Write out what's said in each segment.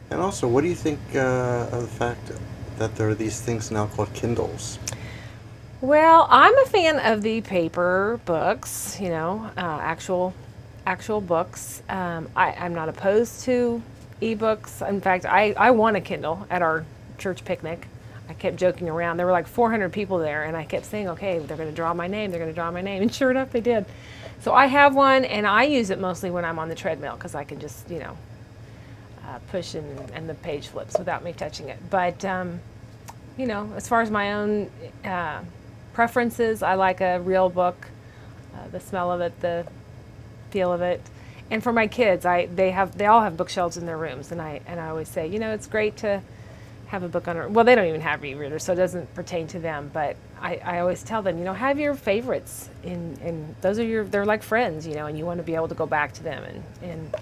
And also, what do you think of the fact that there are these things now called Kindles? Well, I'm a fan of the paper books, actual books. I'm not opposed to ebooks. In fact, I won a Kindle at our church picnic. I kept joking around. There were like 400 people there, and I kept saying, okay, they're going to draw my name. They're going to draw my name. And sure enough, they did. So I have one, and I use it mostly when I'm on the treadmill because I can just, push and the page flips without me touching it. But, as far as my own preferences, I like a real book, the smell of it, the feel of it. And for my kids, they all have bookshelves in their rooms, and I always say, it's great to have a book on. Well, they don't even have e-readers, so it doesn't pertain to them. But I always tell them, have your favorites, and those are they're like friends, and you want to be able to go back to them and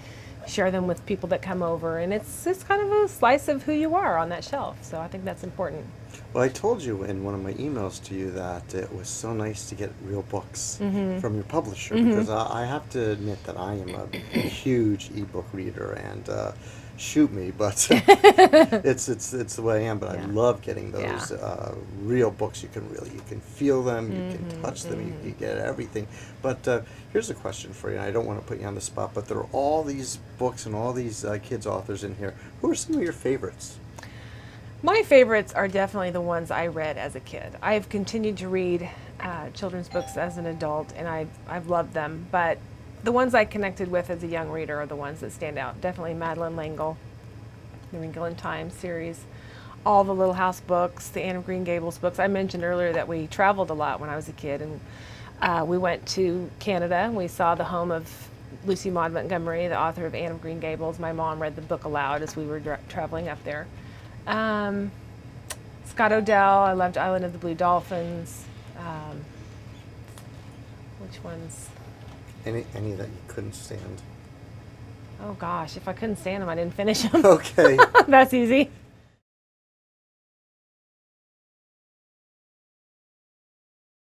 share them with people that come over, and it's kind of a slice of who you are on that shelf. So I think that's important. Well, I told you in one of my emails to you that it was so nice to get real books from your publisher because I have to admit that I am a huge ebook reader and shoot me, but it's the way I am. But I Yeah. love getting Yeah. those real books. You can feel them, you can touch them, you get everything. But here's a question for you. And I don't want to put you on the spot, but there are all these books and all these kids authors in here. Who are some of your favorites? My favorites are definitely the ones I read as a kid. I've continued to read children's books as an adult, and I've loved them. But the ones I connected with as a young reader are the ones that stand out. Definitely Madeline L'Engle, New England Times series, all the Little House books, the Anne of Green Gables books. I mentioned earlier that we traveled a lot when I was a kid, and we went to Canada. We saw the home of Lucy Maud Montgomery, the author of Anne of Green Gables. My mom read the book aloud as we were traveling up there. Um, Scott Odell, I loved Island of the Blue Dolphins. Which ones? Any that you couldn't stand? Oh gosh, if I couldn't stand them, I didn't finish them. Okay. That's easy.